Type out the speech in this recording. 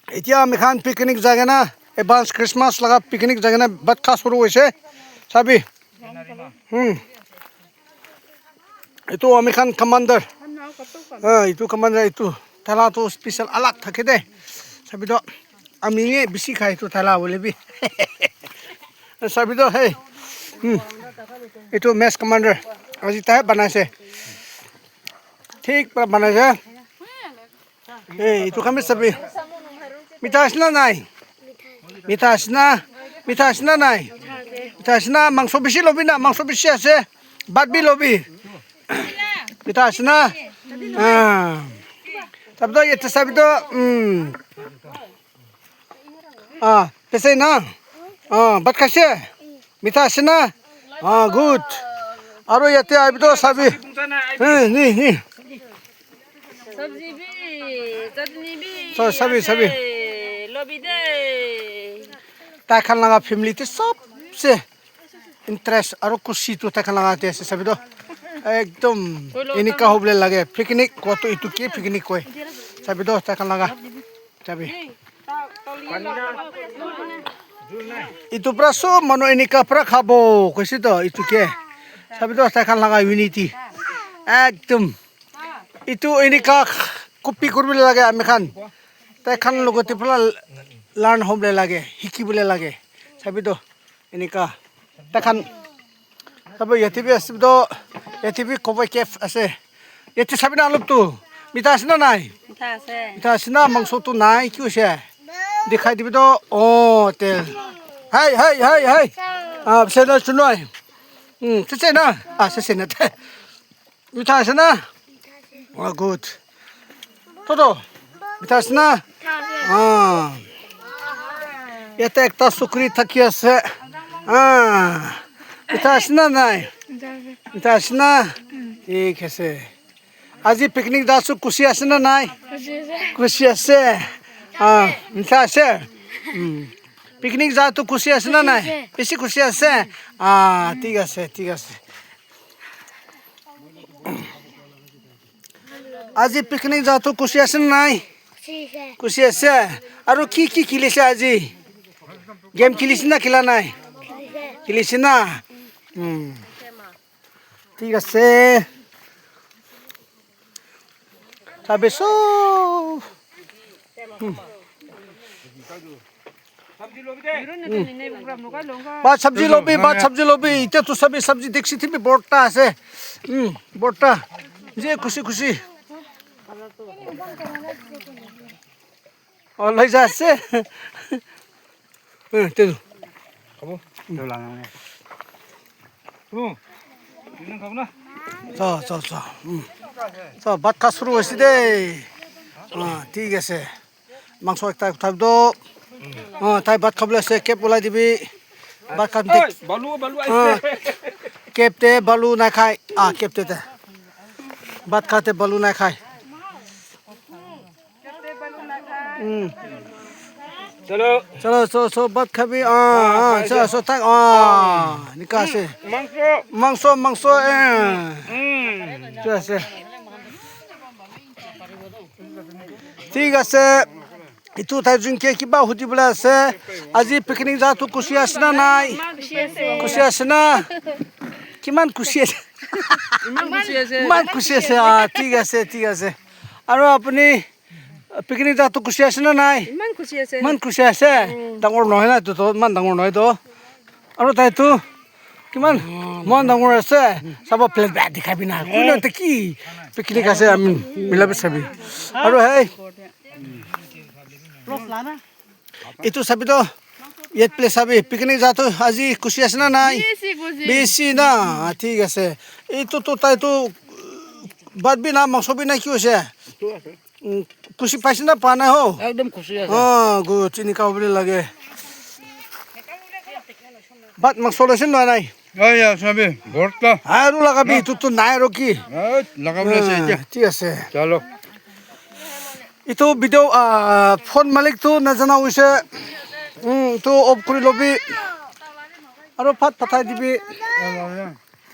এতিয়া আমি খান পিকনিক যাগে না এবাৰ ক্ৰিসমাস লগা পিকনিক যাগে না ভাত খা শুরু হয়েছে চাবি এইটো আমি খান কমান্ডার এইটো কমান্ডার এইটো ঠেলাটো স্পেশাল আলাগ থাকে দে চাবি তো আমি বেশি খাই এইটো ঠেলা বলিবি চাবি তো সেই এইটো মেচ কমান্ডার আজি তাই বনাইছে ঠিক বনাইছে এইটো খামি চাবি মিঠা আছে না নাই মিঠা আছে না নাই মিঠা আছে না মাংস বেশি লবি না মাংস বেশি আছে ভাত বি লবি মিঠা আছে না তারপর এটা চাবি তো পেছে না ভাত খাইছে মিঠা আছে না গুড আৰু ইয়াতে আবি তো চাবি নি सब्जी भी चटनी भी सभी सभी लोबी दे ताई खान लगा फैमिली ते सबसे इंटरेस्ट और खुशी तो ताई खान लगा ते सभी तो एकदम इनका होबले लगे पिकनिक को तो इतु के पिकनिक कोई सभी तो ताई खान लगा सभी itu praso mano inika pra khabo koisi to itu ke sabi to ta khan laga unity ekdom itu inika copy korbile lage ami khan ta khan logote pula learn hobile lage hikibile lage sabi to inika ta khan sabi yatibi asib to yatibi kobai kef ase yati sabi na alop tu mita asna nai mita asna mangso tu nai ki ose dikhai dibi to tel hai se na chunoi se na se na mita asna good todo mita asna yate ekta sukri thaki ase mita asna nai mita asna ঠিক আছে আজি picnic যাচ্ছো খুশি আছে না নাই খুশি আছে মিঠা আছে পিকনিক যা তো খুশি আছে না নাই বেশি খুশি আছে ঠিক আছে আজি পিকনিক যা তো খুশি আছে না নাই খুশি আছে আৰু কি খেলিছে আজি গেম খেলিছে না খেলা নাই খেলিছে না ঠিক আছে sabi so बात सब्जी लोबी इते तो सभी सब्जी देखसी थी बोर्डटा আছে बोर्डटा जे खुशी और লৈ যা আছে তেল খাবো দেওলা না দিন খাবো না চ ভাত খা শুরু হয়েছে দে ঠিক আছে মাংস একটা উঠাব তো তাই ভাত খাবলৈ আছে কেপ ওলাই দিবি ভাত খাম কেপতে বালু নাখায় কেপতে ভাত খাতে বালু নাখায় চলো ভাত খাবি চলো থাক নিকা আছে মাংস আছে ঠিক আছে ইটো তাই যোনকে কিবা সুধিবলৈ আছে আজি পিকনিক যাওঁতো খুচি আছে না নাই খুচি আছে না কিমান খুচি আছে ইমান খুচি আছে ঠিক আছে আৰু আপুনি পিকনিক যাওঁতো খুচি আছে না নাই ইমান খুচি আছে ডাঙৰ নহয় না তো ইমান ডাঙৰ নহয় তো আৰু তাইতো কিমান মন ডাঙৰ আছে চাব প্লেট বেয়া দেখাবি না কোনতে কি পিকনিক আছে আমি মিলাবি চাবি আৰু হেই এইটো চাবি তো ইয়াত প্লেট চাবি পিকনিক যাওঁতো আজি খুচি আছে না নাই বেছি না ঠিক আছে এইটো তো তাইতো বাদবি না মাংসবি না কি হৈছে খুচি পাইছে না পোৱা নাই একদম খুচি আছে গুড চিনিকা হ'বলৈ লাগে ভাত মাংস লৈছে নহয় নাই আৰু লগাবি তোৰতো নাই আৰু কি ঠিক আছে চলো এইটো ভিডিঅ' ফোন মালিকটো নাজানা হৈছে তো অফ কৰি ল'বি আৰু ভাত পঠাই দিবি